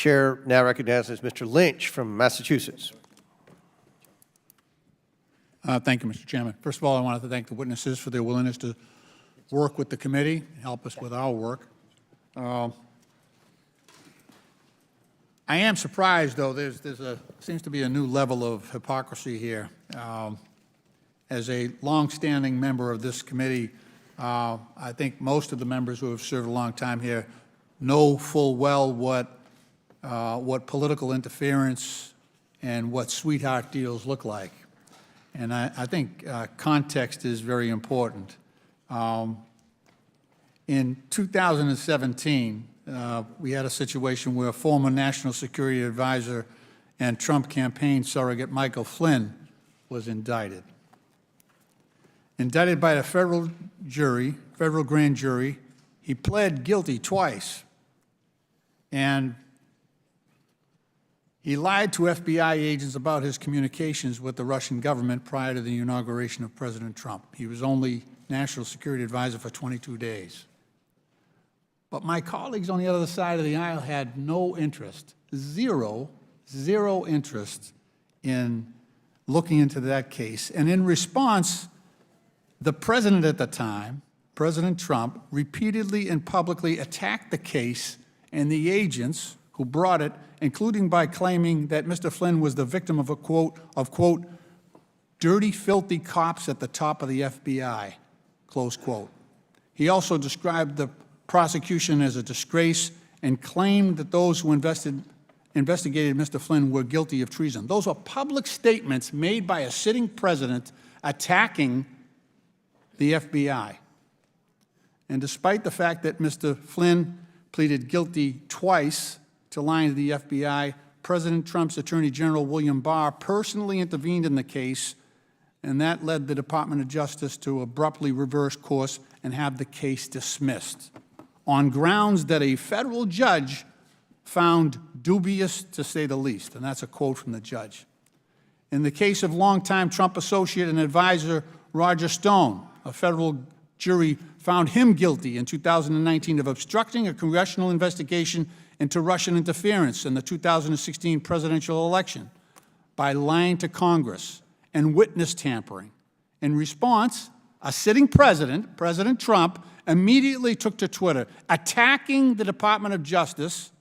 chair now recognizes Mr. Lynch from Massachusetts. Thank you, Mr. Chairman. First of all, I wanted to thank the witnesses for their willingness to work with the committee and help us with our work. I am surprised, though, seems to be a new level of hypocrisy here. As a longstanding member of this committee, I think most of the members who have served a long time here know full well what political interference and what sweetheart deals look like. And I think context is very important. In 2017, we had a situation where former National Security Advisor and Trump campaign surrogate Michael Flynn was indicted. Indicted by a federal grand jury, he pled guilty twice. And he lied to FBI agents about his communications with the Russian government prior to the inauguration of President Trump. He was only National Security Advisor for 22 days. But my colleagues on the other side of the aisle had no interest, zero interest in looking into that case. And in response, the president at the time, President Trump, repeatedly and publicly attacked the case and the agents who brought it, including by claiming that Mr. Flynn was the victim of quote, dirty, filthy cops at the top of the FBI, close quote. He also described the prosecution as a disgrace and claimed that those who investigated Mr. Flynn were guilty of treason. Those are public statements made by a sitting president attacking the FBI. And despite the fact that Mr. Flynn pleaded guilty twice to lying to the FBI, President Trump's Attorney General William Barr personally intervened in the case, and that led the Department of Justice to abruptly reverse course and have the case dismissed on grounds that a federal judge found dubious, to say the least, and that's a quote from the judge. In the case of longtime Trump associate and advisor Roger Stone, a federal jury found him guilty in 2019 of obstructing a congressional investigation into Russian interference in the 2016 presidential election by lying to Congress and witness tampering. In response, a sitting president, President Trump, immediately took to Twitter, attacking the Department of Justice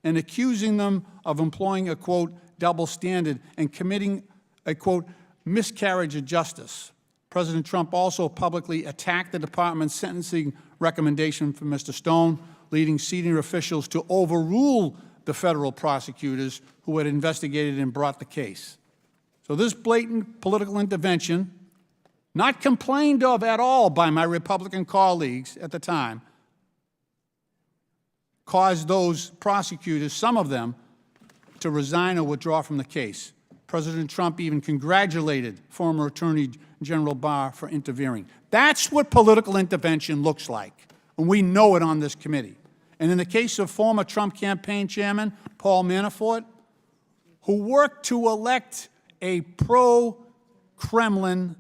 and accusing them of employing a, quote, double standard and committing a, quote, miscarriage of justice. President Trump also publicly attacked the department's sentencing recommendation for Mr. Stone, leading senior officials to overrule the federal prosecutors who had investigated and brought the case. So this blatant political intervention, not complained of at all by my Republican colleagues at the time, caused those prosecutors, some of them, to resign or withdraw from the case. President Trump even congratulated former Attorney General Barr for intervening. That's what political intervention looks like, and we know it on this committee. And in the case of former Trump campaign chairman Paul Manafort, who worked to elect a pro-Kremlin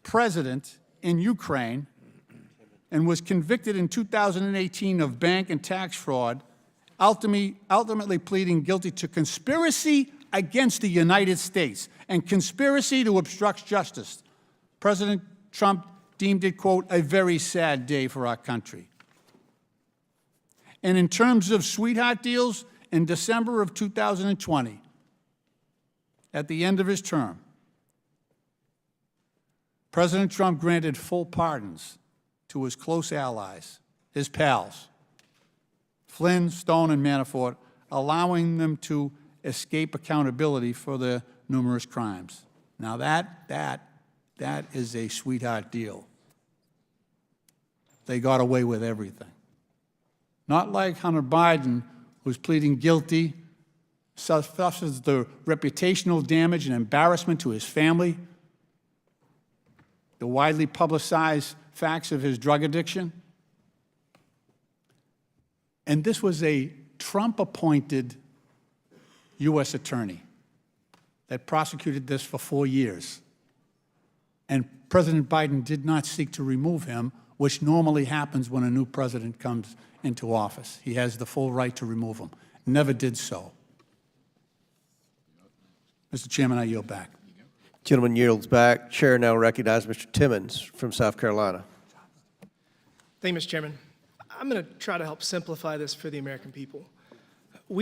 president in Ukraine and was convicted in 2018 of bank and tax fraud, ultimately pleading guilty to conspiracy against the United States and conspiracy to obstruct justice. President Trump deemed it, quote, a very sad day for our country. And in terms of sweetheart deals, in December of 2020, at the end of his term, President Trump granted full pardons to his close allies, his pals, Flynn, Stone, and Manafort, allowing them to escape accountability for their numerous crimes. Now that is a sweetheart deal. They got away with everything. Not like Hunter Biden, who's pleading guilty, suffers the reputational damage and embarrassment to his family, the widely publicized facts of his drug addiction. And this was a Trump-appointed U.S. attorney that prosecuted this for 4 years. And President Biden did not seek to remove him, which normally happens when a new president comes into office. He has the full right to remove him. never did so. Mr. Chairman, I yield back. Gentleman yields back. Chair now recognizes Mr. Timmons from South Carolina. Thank you, Mr. Chairman. I'm going to try to help simplify this for the American people.